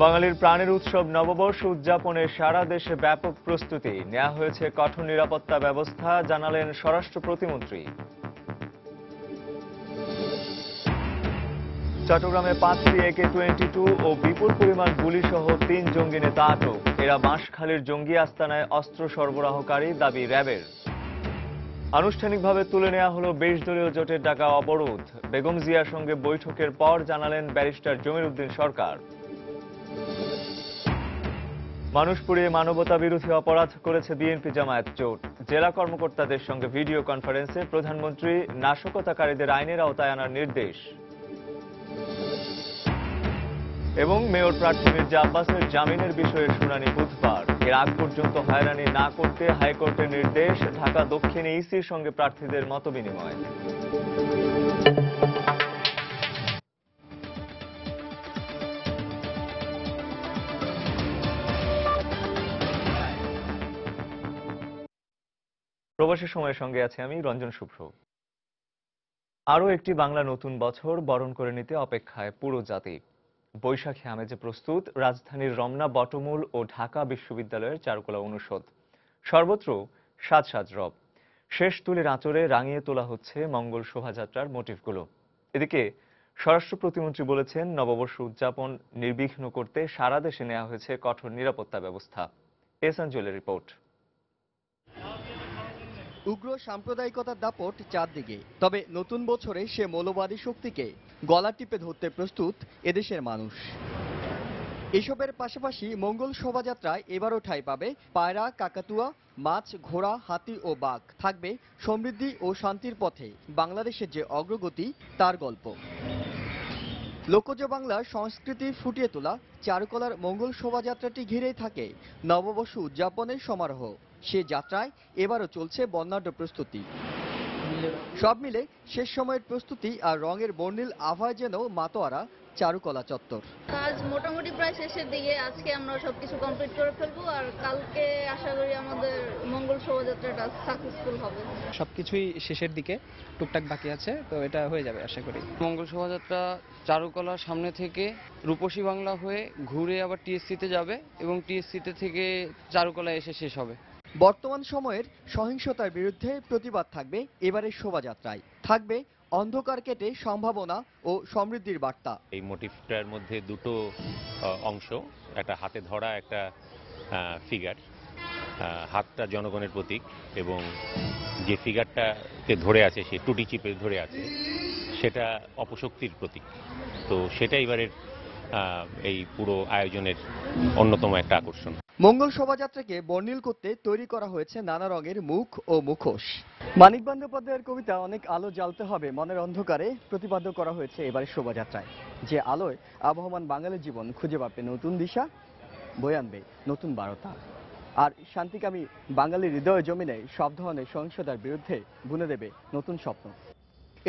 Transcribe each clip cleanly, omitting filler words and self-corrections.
বাঙালির প্রাণের উৎসব নববর্ষ উদযাপনে সারা দেশে ব্যাপক প্রস্তুতি নেওয়া হয়েছে। কঠোর নিরাপত্তা ব্যবস্থা জানালেন স্বরাষ্ট্র প্রতিমন্ত্রী। চট্টগ্রামে 5টি AK-22 ও বিপুল পরিমাণ গুলিসহ 3 জঙ্গি নেতা আটক। এরা বাঁশখালীর জঙ্গি আস্তানায় অস্ত্র সরবরাহকারী দাবি র্যাবের। আনুষ্ঠানিকভাবে তুলে নেওয়া হলো 20 দলীয় জোটের ডাকা অবরোধ। বেগম জিয়ার সঙ্গে বৈঠকের পর জানালেন ব্যারিস্টার জমির উদ্দিন সরকার। মানুষ পুড়িয়ে মানবতা বিরোধী অপরাধ করেছে বিএনপি জামায়াত জোট। জেলা কর্মকর্তাদের সঙ্গে ভিডিও কনফারেন্সে প্রধানমন্ত্রী নাশকতাকারীদের আইনের আওতায় আনার নির্দেশ। এবং মেয়র প্রার্থী মির্জা আব্বাসের জামিনের বিষয়ে শুনানি বুধবার। এর আগ পর্যন্ত হয়রানি না করতে হাইকোর্টের নির্দেশ। ঢাকা দক্ষিণে ইসির সঙ্গে প্রার্থীদের মতবিনিময়। প্রবাসী সময়ের সঙ্গে আছে আমি রঞ্জন শুভ্র। আরও একটি বাংলা নতুন বছর বরণ করে নিতে অপেক্ষায় পুরো জাতি। বৈশাখী আমেজে প্রস্তুত রাজধানীর রমনা, বটমূল ও ঢাকা বিশ্ববিদ্যালয়ের চারুকলা অনুষদ। সর্বত্র সাজ সাজ রব। শেষ তুলির আঁচড়ে রাঙিয়ে তোলা হচ্ছে মঙ্গল শোভাযাত্রার মোটিফগুলো। এদিকে স্বরাষ্ট্র প্রতিমন্ত্রী বলেছেন, নববর্ষ উদযাপন নির্বিঘ্ন করতে সারা দেশে নেওয়া হয়েছে কঠোর নিরাপত্তা ব্যবস্থা। এহসান জুয়েলের রিপোর্ট। উগ্র সাম্প্রদায়িকতার দাপট চারদিকে, তবে নতুন বছরে সে মৌলবাদী শক্তিকে গলা টিপে ধরতে প্রস্তুত এদেশের মানুষ। এসবের পাশাপাশি মঙ্গল শোভাযাত্রায় এবারও ঠাঁই পাবে পায়রা, কাকাতুয়া, মাছ, ঘোড়া, হাতি ও বাঘ। থাকবে সমৃদ্ধি ও শান্তির পথে বাংলাদেশের যে অগ্রগতি তার গল্প। লোকজ বাংলার সংস্কৃতি ফুটিয়ে তোলা চারুকলার মঙ্গল শোভাযাত্রাটি ঘিরেই থাকে নববর্ষ উদযাপনের সমারোহ। সে যাত্রায় এবারও চলছে বর্ণাঢ্য প্রস্তুতি। সব মিলে শেষ সময়ের প্রস্তুতি আর রঙের বর্ণিল আভায় যেন মাতোয়ারা চারুকলা চত্বর। কাজ মোটামুটি প্রায় শেষের দিকে। আজকে আমরা সবকিছু কমপ্লিট করে ফেলবো, আর কালকে আশা করি আমাদের মঙ্গল শোভাযাত্রাটা সাকসেসফুল হবে। সবকিছুই শেষের দিকে, টুকটাক বাকি আছে, তো এটা হয়ে যাবে আশা করি। মঙ্গল শোভাযাত্রা চারুকলার সামনে থেকে রূপসী বাংলা হয়ে ঘুরে আবার টিএসসিতে যাবে এবং টিএসসিতে থেকে চারুকলা এসে শেষ হবে। বর্তমান সময়ের সহিংসতার বিরুদ্ধে প্রতিবাদ থাকবে এবারের শোভাযাত্রায়। থাকবে অন্ধকার কেটে সম্ভাবনা ও সমৃদ্ধির বার্তা। এই মোটিভটার মধ্যে দুটো অংশ, একটা হাতে ধরা একটা ফিগার। হাতটা জনগণের প্রতীক এবং যে ফিগারটাকে ধরে আছে, সে টুটি চিপে ধরে আছে, সেটা অপশক্তির প্রতীক। তো সেটা এবারের এই পুরো আয়োজনের অন্যতম একটা আকর্ষণ। মঙ্গল শোভাযাত্রাকে বর্ণিল করতে তৈরি করা হয়েছে নানা রঙের মুখ ও মুখোশ। মানিক বন্দ্যোপাধ্যায়ের কবিতা অনেক আলো জ্বালতে হবে মনের অন্ধকারে প্রতিপাদ্য করা হয়েছে এবারের শোভাযাত্রায়। যে আলোয় আবহমান বাঙালির জীবন খুঁজে পাবে নতুন দিশা, বয়ে আনবে নতুন বার্তা, আর শান্তিকামী বাঙালির হৃদয় জমিনে সব ধরনের সহিংসতার বিরুদ্ধে বুনে দেবে নতুন স্বপ্ন।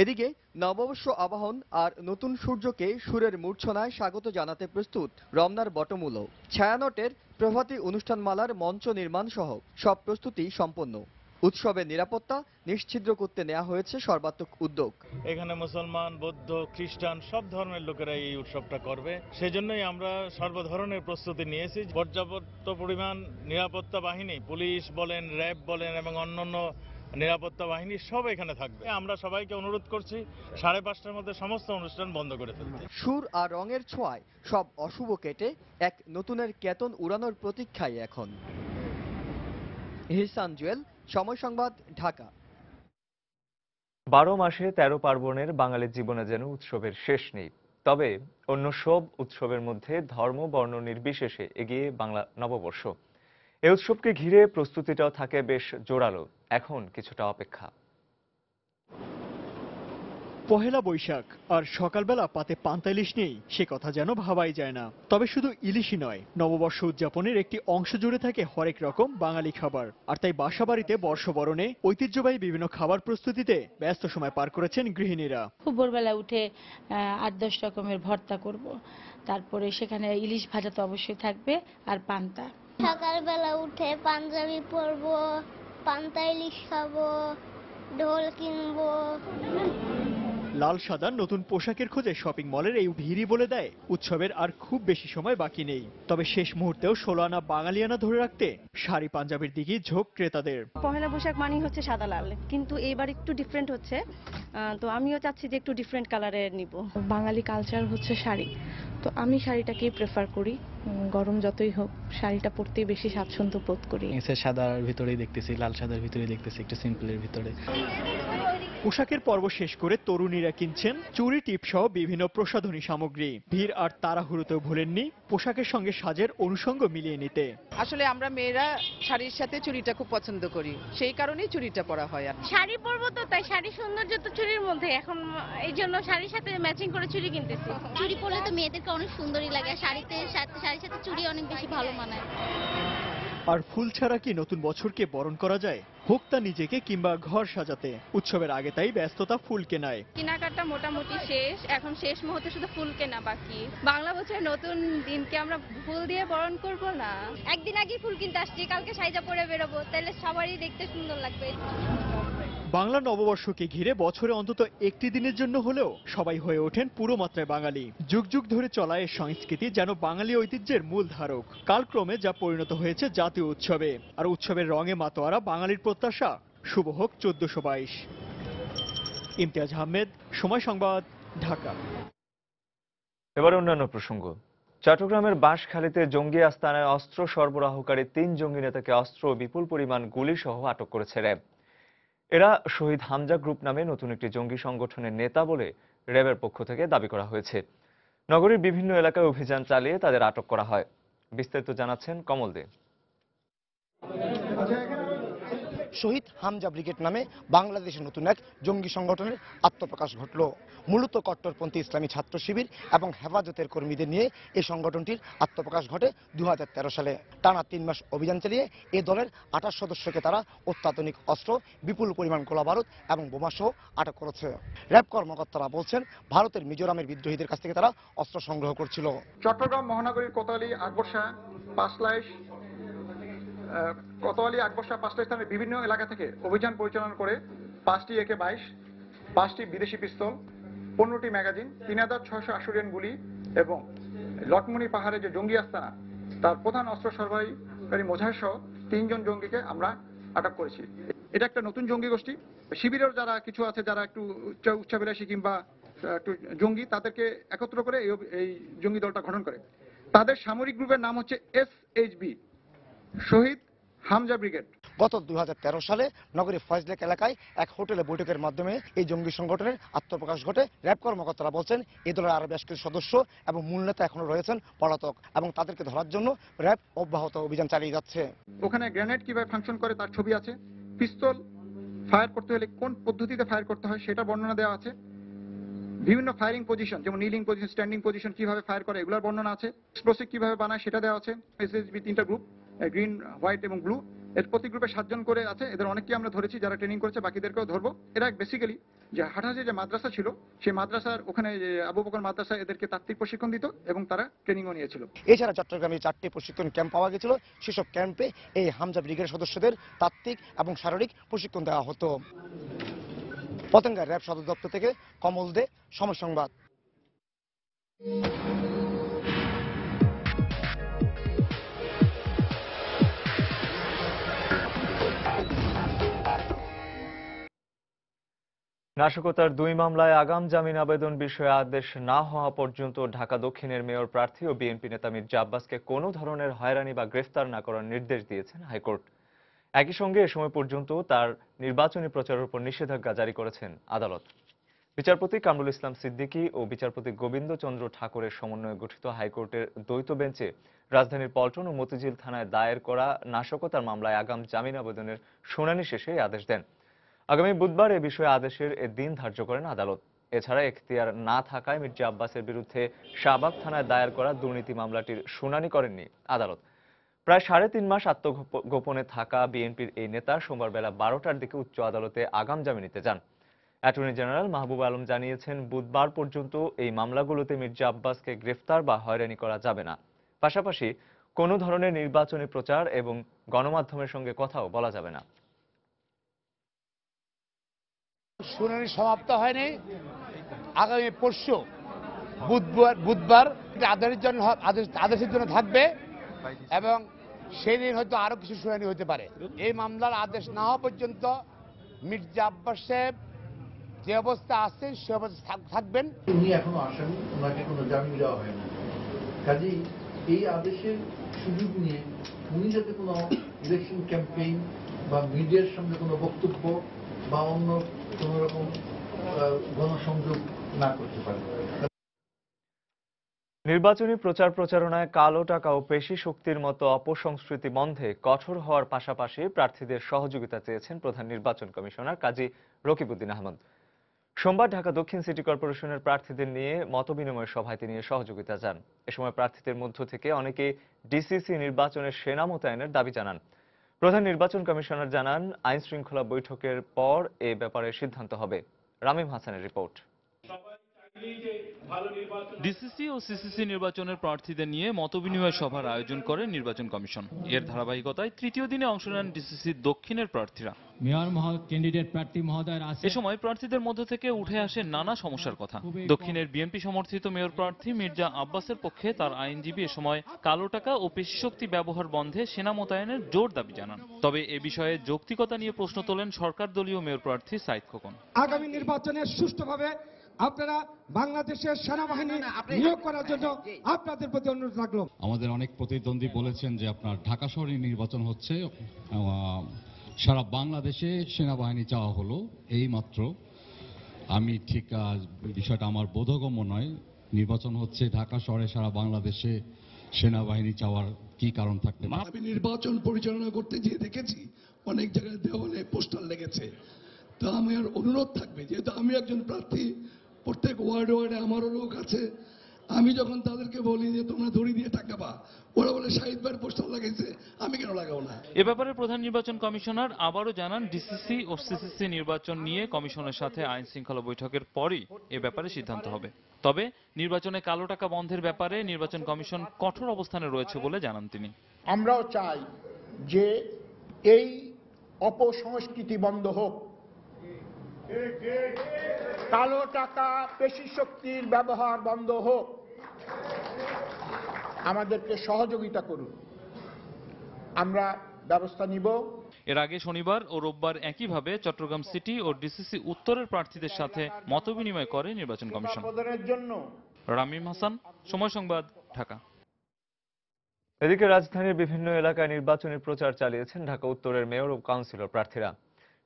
এদিকে নববর্ষ আবাহন আর নতুন সূর্যকে সুরের মূর্ছনায় স্বাগত জানাতে প্রস্তুত রমনার বটমূলও। ছায়ানটের প্রভাতী অনুষ্ঠানমালার মঞ্চ নির্মাণ সহ সব প্রস্তুতি সম্পন্ন। উৎসবের নিরাপত্তা নিশ্ছিদ্র করতে নেওয়া হয়েছে সর্বাত্মক উদ্যোগ। এখানে মুসলমান, বৌদ্ধ, খ্রিস্টান সব ধর্মের লোকেরা এই উৎসবটা করবে, সেজন্যই আমরা সর্বধরনের প্রস্তুতি নিয়েছি। পর্যাপ্ত পরিমাণ নিরাপত্তা বাহিনী, পুলিশ বলেন, র্যাব বলেন এবং অন্যান্য নিরাপত্তা বাহিনী সব এখানে থাকবে। আমরা সবাইকে অনুরোধ করছি 5:30টার মধ্যে সমস্ত অনুষ্ঠান বন্ধ করে ফেলতে। সুর আর রঙের ছোঁয়ায় সব অশুভ কেটে এক নতুনের কেতন উড়ানোর প্রতীক্ষায় এখন। এহসান জুয়েল, সময় সংবাদ, ঢাকা। 12 মাসে 13 পার্বণের বাঙালির জীবনে যেন উৎসবের শেষ নেই। তবে অন্য সব উৎসবের মধ্যে ধর্ম বর্ণ নির্বিশেষে এগিয়ে বাংলা নববর্ষ। এই উৎসবকে ঘিরে প্রস্তুতিটাও থাকে বেশ জোরালো। এখন কিছুটা অপেক্ষা। পহেলা বৈশাখ আর সকালবেলা পাতে পান্তা ইলিশ নেই, সে কথা যেন ভাবাই যায় না। তবে শুধু ইলিশই নয়, নববর্ষ উদযাপনের একটি অংশ জুড়ে থাকে হরেক রকম বাঙালি খাবার। আর তাই বাসাবাড়িতে বর্ষবরণে ঐতিহ্যবাহী বিভিন্ন খাবার প্রস্তুতিতে ব্যস্ত সময় পার করেছেন গৃহিণীরা। খুব ভোরবেলা উঠে 8-10 রকমের ভর্তা করব, তারপরে সেখানে ইলিশ ভাজা তো অবশ্যই থাকবে, আর পান্তা। সকালবেলা উঠে পাঞ্জাবি পরবো, পান্তা ইলিশ খাবো, ঢোল কিনবো। লাল সাদা নতুন পোশাকের খোঁজে শপিং মলের এই ভিড়ই বলে দেয় উৎসবের আর খুব বেশি সময় বাকি নেই। তবে শেষ মুহূর্তেও 16 আনা বাঙালিয়ানা ধরে রাখতে শাড়ি পাঞ্জাবির দিকেই ঝোঁক ক্রেতাদের। পহেলা বৈশাখ মানেই হচ্ছে সাদা লাল, কিন্তু এইবার একটু ডিফারেন্ট হচ্ছে, তো আমিও চাচ্ছি যে একটু ডিফারেন্ট কালারের নিব। বাঙালি কালচার হচ্ছে শাড়ি, তো আমি শাড়িটাকেই প্রেফার করি। গরম যতই হোক শাড়িটা পরতেই বেশি স্বাচ্ছন্দ্য বোধ করি। সাদার ভিতরেই দেখতেছি, লাল সাদার ভিতরেই দেখতেছি, একটু সিম্পলের ভিতরে। পোশাকের পর্ব শেষ করে তরুণীরা কিনছেন চুড়ি টিপ সহ বিভিন্ন প্রসাধনী সামগ্রী। ভিড় আর তাড়াহুড়োতেও ভুলেননি পোশাকের সঙ্গে সাজের অনুষঙ্গ মিলিয়ে নিতে। আসলে আমরা মেয়েরা শাড়ির সাথে চুড়িটা খুব পছন্দ করি, সেই কারণেই চুড়িটা পরা হয়। আর শাড়ি পরবো তো, তাই শাড়ির সৌন্দর্য তো চুড়ির মধ্যে, এখন এই জন্য শাড়ির সাথে ম্যাচিং করে চুড়ি কিনতেছি। চুড়ি পরলে তো মেয়েদেরকে অনেক সুন্দরই লাগে, শাড়ির সাথে চুড়ি অনেক বেশি ভালো মানায়। আর ফুল ছাড়া কি নতুন বছরকে বরণ করা যায়, হোক তা নিজেকে কিংবা ঘর সাজাতে? উৎসবের আগে তাই ব্যস্ততা ফুল কেনায়। কেনাকাটা মোটামুটি শেষ, এখন শেষ মুহূর্তে শুধু ফুল কেনা বাকি। বাংলা বছরের নতুন দিনকে আমরা ফুল দিয়ে বরণ করব না। একদিন আগে ফুল কিনতে আসছি, কালকে সাইজা পরে বেরোবো, তাহলে সবারই দেখতে সুন্দর লাগবে। বাংলা নববর্ষকে ঘিরে বছরে অন্তত একটি দিনের জন্য হলেও সবাই হয়ে ওঠেন পুরো মাত্রায় বাঙালি। যুগ যুগ ধরে চলা এই সংস্কৃতি যেন বাঙালি ঐতিহ্যের মূল ধারক। কালক্রমে যা পরিণত হয়েছে জাতীয় উৎসবে। আর উৎসবের রঙে মাতোয়ারা বাঙালির প্রত্যাশা, শুভ হোক 1422। ইমতিয়াজ আহমেদ, সময় সংবাদ, ঢাকা। এবার অন্যান্য প্রসঙ্গ। চট্টগ্রামের বাঁশখালীতে জঙ্গি আস্তানায় অস্ত্র সরবরাহকারী 3 জঙ্গি নেতাকে অস্ত্র ও বিপুল পরিমাণ গুলি সহ আটক করেছে র্যাব। এরা শহীদ হামজা গ্রুপ নামে নতুন একটি জঙ্গি সংগঠনের নেতা বলে র্যাবের পক্ষ থেকে দাবি করা হয়েছে। নগরীর বিভিন্ন এলাকায় অভিযান চালিয়ে তাদের আটক করা হয়। বিস্তারিত জানাচ্ছেন কমল দে। শহীদ হামজা ব্রিগেড নামে বাংলাদেশের নতুন এক জঙ্গি সংগঠনের আত্মপ্রকাশ ঘটল। মূলত কট্টরপন্থী ইসলামী ছাত্র শিবির এবং হেফাজতের কর্মীদের নিয়ে এই সংগঠনটির আত্মপ্রকাশ ঘটে 2013 সালে। টানা 3 মাস অভিযান চালিয়ে এ দলের 28 সদস্যকে তারা অত্যাধুনিক অস্ত্র, বিপুল পরিমাণ গোলাবারুদ এবং বোমাসহ আটক করেছে। র্যাব কর্মকর্তারা বলছেন, ভারতের মিজোরামের বিদ্রোহীদের কাছ থেকে তারা অস্ত্র সংগ্রহ করছিল। চট্টগ্রাম মহানগরীর কোতোয়ালি, আকবরশাহ, পাঁচলাইশ স্থানের বিভিন্ন এলাকা থেকে অভিযান পরিচালনা করে 5টি AK-22, 5টি বিদেশি পিস্তল, 15টি ম্যাগাজিন, 3680 গুলি এবং লটমনি পাহাড়ে যে জঙ্গি আস্তানা তার প্রধান অস্ত্র সরবরাহকারী মোজাহির সহ 3 জন জঙ্গিকে আমরা আটক করেছি। এটা একটা নতুন জঙ্গি গোষ্ঠী। শিবিরের যারা কিছু আছে, যারা একটু উচ্চাভিলাষী কিংবা একটু জঙ্গি, তাদেরকে একত্র করে এই জঙ্গি দলটা গঠন করে। তাদের সামরিক গ্রুপের নাম হচ্ছে SHB, শহীদ হামজা ব্রিগেড। গত 2013 সালে নগরীর ফয়জলেক এলাকায় এক হোটেলে বৈঠকের মাধ্যমে এই জঙ্গি সংগঠনের আত্মপ্রকাশ ঘটে। র্যাব কর্মকর্তারা বলছেন, এই দলের আরো বেশ কিছু সদস্য এবং মূল নেতা এখনো রয়েছেন পলাতক এবং তাদেরকে ধরার জন্য র্যাব অব্যাহত অভিযান চালিয়ে যাচ্ছে। ওখানে গ্রেনেড কিভাবে ফাংশন করে তার ছবি আছে, পিস্তল ফায়ার করতে হলে কোন পদ্ধতিতে ফায়ার করতে হয় সেটা বর্ণনা দেওয়া আছে, বিভিন্ন ফায়ারিং পজিশন যেমন নিলিং পজিশন, স্ট্যান্ডিং পজিশন কিভাবে ফায়ার করে এগুলোর বর্ণনা আছে, এক্সপ্লোসিভ কিভাবে বানায় সেটা দেওয়া আছে। SHB 3টা গ্রুপ, গ্রিন, হোয়াইট এবং ব্লু, এর প্রতি গ্রুপে 7 জন করে আছে। এদের অনেককে আমরা ধরেছি যারা ট্রেনিং করেছে, বাকিদেরকেও ধরবো। এরা বেসিক্যালি যে হাটহাজারী যে মাদ্রাসা ছিল সেই মাদ্রাসার ওখানে আবু বকর মাদ্রাসা এদেরকে তাত্ত্বিক প্রশিক্ষণ দিত এবং তারা ট্রেনিংও নিয়েছিল। এছাড়া চট্টগ্রামে 4টি প্রশিক্ষণ ক্যাম্প পাওয়া গেছিল। সেসব ক্যাম্পে এই হামজা ব্রিগেডের সদস্যদের তাত্ত্বিক এবং শারীরিক প্রশিক্ষণ দেওয়া হতো। পতেঙ্গা র্যাব সদর দপ্তর থেকে কমল দে, সময় সংবাদ। নাশকতার 2 মামলায় আগাম জামিন আবেদন বিষয়ে আদেশ না হওয়া পর্যন্ত ঢাকা দক্ষিণের মেয়র প্রার্থী ও বিএনপি নেতা মির্জা আব্বাসকে কোনো ধরনের হয়রানি বা গ্রেফতার না করার নির্দেশ দিয়েছেন হাইকোর্ট। একই সঙ্গে এ সময় পর্যন্ত তার নির্বাচনী প্রচারের উপর নিষেধাজ্ঞা জারি করেছেন আদালত। বিচারপতি কামরুল ইসলাম সিদ্দিকী ও বিচারপতি গোবিন্দ চন্দ্র ঠাকুরের সমন্বয়ে গঠিত হাইকোর্টের দ্বৈত বেঞ্চে রাজধানীর পল্টন ও মতিঝিল থানায় দায়ের করা নাশকতার মামলায় আগাম জামিন আবেদনের শুনানি শেষে এই আদেশ দেন। আগামী বুধবার এ বিষয়ে আদেশের দিন ধার্য করেন আদালত। এছাড়া এখতিয়ার না থাকায় মির্জা আব্বাসের বিরুদ্ধে শাহবাগ থানায় দায়ের করা দুর্নীতি মামলাটির শুনানি করেননি আদালত। প্রায় 3.5 মাস আত্মগোপনে থাকা বিএনপির এই নেতা সোমবার বেলা 12টার দিকে উচ্চ আদালতে আগাম জামিন নিতে যান। অ্যাটর্নি জেনারেল মাহবুব আলম জানিয়েছেন, বুধবার পর্যন্ত এই মামলাগুলোতে মির্জা আব্বাসকে গ্রেফতার বা হয়রানি করা যাবে না। পাশাপাশি কোনো ধরনের নির্বাচনী প্রচার এবং গণমাধ্যমের সঙ্গে কথাও বলা যাবে না। শুনানি সমাপ্ত হয়নি, আগামী পরশু বুধবার আদেশের জন্য থাকবে এবং সেই দিন হয়তো আরো কিছু শুনানি হতে পারে। এই মামলার আদেশ না হওয়া পর্যন্ত মির্জা আব্বাস সাহেব যে অবস্থা আছেন সে অবস্থা থাকবেন। উনি এখনো আসামি, ওনাকে কোনো জামিন দেওয়া হয়নি। কাজেই এই আদেশের সুযোগ নিয়ে উনি যাতে কোনো ইলেকশন ক্যাম্পেইন বা মিডিয়ার সামনে কোনো বক্তব্য বা অন্য কোনো রকম গণসংযোগ না করতে পারে। নির্বাচনী প্রচার প্রচারণায় কালো টাকা ও পেশি শক্তির মতো অপসংস্কৃতি বন্ধে কঠোর হওয়ার পাশাপাশি প্রার্থীদের সহযোগিতা চেয়েছেন প্রধান নির্বাচন কমিশনার কাজী রকিবউদ্দিন আহমদ। সোমবার ঢাকা দক্ষিণ সিটি কর্পোরেশনের প্রার্থীদের নিয়ে মতবিনিময় সভায় তিনি সহযোগিতা চান। এ সময় প্রার্থীদের মধ্য থেকে অনেকে ডিসিসি নির্বাচনের সেনা মোতায়েনের দাবি জানান। প্রধান নির্বাচন কমিশনার জানান, আইন শৃঙ্খলা বৈঠকের পর এ ব্যাপারে সিদ্ধান্ত হবে। রামিম হাসানের রিপোর্ট। ডিসিসি ও সিসিসি নির্বাচনের প্রার্থীদের নিয়ে মতবিনিময় সভার আয়োজন করে নির্বাচন কমিশন। এর ধারাবাহিকতায় তৃতীয় দিনে অংশ নেন ডিসিসি দক্ষিণের প্রার্থীরা। এ সময় প্রার্থীদের মধ্য থেকে উঠে আসে নানা সমস্যার কথা। দক্ষিণের বিএনপি সমর্থিত মেয়র প্রার্থী মির্জা আব্বাসের পক্ষে তার আইনজীবী এ সময় কালো টাকা ও পেশিশক্তি ব্যবহার বন্ধে সেনা মোতায়েনের জোর দাবি জানান। তবে এ বিষয়ে যৌক্তিকতা নিয়ে প্রশ্ন তোলেন সরকার দলীয় মেয়র প্রার্থী সাইদ খোকন। আগামী নির্বাচনে সুষ্ঠুভাবে আপনারা বাংলাদেশের সেনাবাহিনী নিয়োগ করার জন্য আপনাদের প্রতি অনুরোধ রাখলো। আমাদের অনেক প্রতিদ্বন্দ্বী বলেছেন যে আপনার ঢাকা শহরে নির্বাচন হচ্ছে, সারা বাংলাদেশে সেনাবাহিনী চাওয়া হলো এই মাত্র। আমি ঠিক বিষয়টা আমার বোধগম্য নয়। নির্বাচন হচ্ছে ঢাকা শহরে, সারা বাংলাদেশে সেনাবাহিনী চাওয়ার কি কারণ থাকতে পারে? আমি নির্বাচন পরিচালনা করতে গিয়ে দেখেছি অনেক জায়গায় দেওয়ালে পোস্টার লেগেছে। তা আমার অনুরোধ থাকবে, যেহেতু আমি একজন প্রার্থী, প্রত্যেক ওয়ার্ডে ওয়ার্ডে আমারও লোক আছে, আমি যখন তাদেরকে বলি যে তোমরা দড়ি দিয়ে টাকাবা, ওরা বলে শাহিদ ভাইয়ের পোস্টার লাগাইছে, আমি কেন লাগাবো না। এ ব্যাপারে প্রধান নির্বাচন কমিশনার আবারও জানান, ডিসিসি ও সিসিসি নির্বাচন নিয়ে কমিশনের সাথে আইন শৃঙ্খলা বৈঠকের পরই এ ব্যাপারে সিদ্ধান্ত হবে। তবে নির্বাচনে কালো টাকা বন্ধের ব্যাপারে নির্বাচন কমিশন কঠোর অবস্থানে রয়েছে বলে জানান তিনি। আমরাও চাই যে এই অপসংস্কৃতি বন্ধ হোক, কালো টাকা পেশি শক্তির ব্যবহার বন্ধ হোক। আমাদেরকে সহযোগিতা করুন, আমরা ব্যবস্থা নিব। এর আগে শনিবার ও রোববার একইভাবে চট্টগ্রাম সিটি ও ডিসিসি উত্তরের প্রার্থীদের সাথে মতবিনিময় করে নির্বাচন কমিশন। রামিম হাসান, সময় সংবাদ, ঢাকা। এদিকে রাজধানীর বিভিন্ন এলাকায় নির্বাচনী প্রচার চালিয়েছেন ঢাকা উত্তরের মেয়র ও কাউন্সিলর প্রার্থীরা।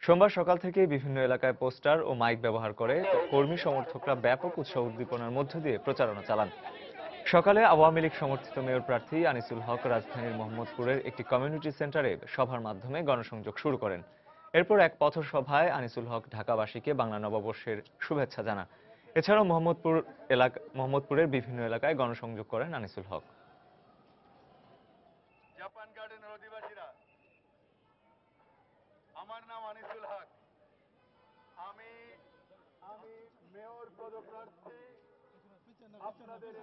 সোমবার সকাল থেকেই বিভিন্ন এলাকায় পোস্টার ও মাইক ব্যবহার করে কর্মী সমর্থকরা ব্যাপক উৎসাহ উদ্দীপনার মধ্য দিয়ে প্রচারণা চালান। সকালে আওয়ামী লীগ সমর্থিত মেয়র প্রার্থী আনিসুল হক রাজধানীর মোহাম্মদপুরের একটি কমিউনিটি সেন্টারে সভার মাধ্যমে গণসংযোগ শুরু করেন। এরপর এক পথসভায় আনিসুল হক ঢাকাবাসীকে বাংলা নববর্ষের শুভেচ্ছা জানান। এছাড়াও মোহাম্মদপুরের বিভিন্ন এলাকায় গণসংযোগ করেন আনিসুল হক। জাপান গার্ডেনের অধিবাসীরা, আমার নাম আনিসুল হক, আমি মেয়র পদপ্রার্থী। আপনাদের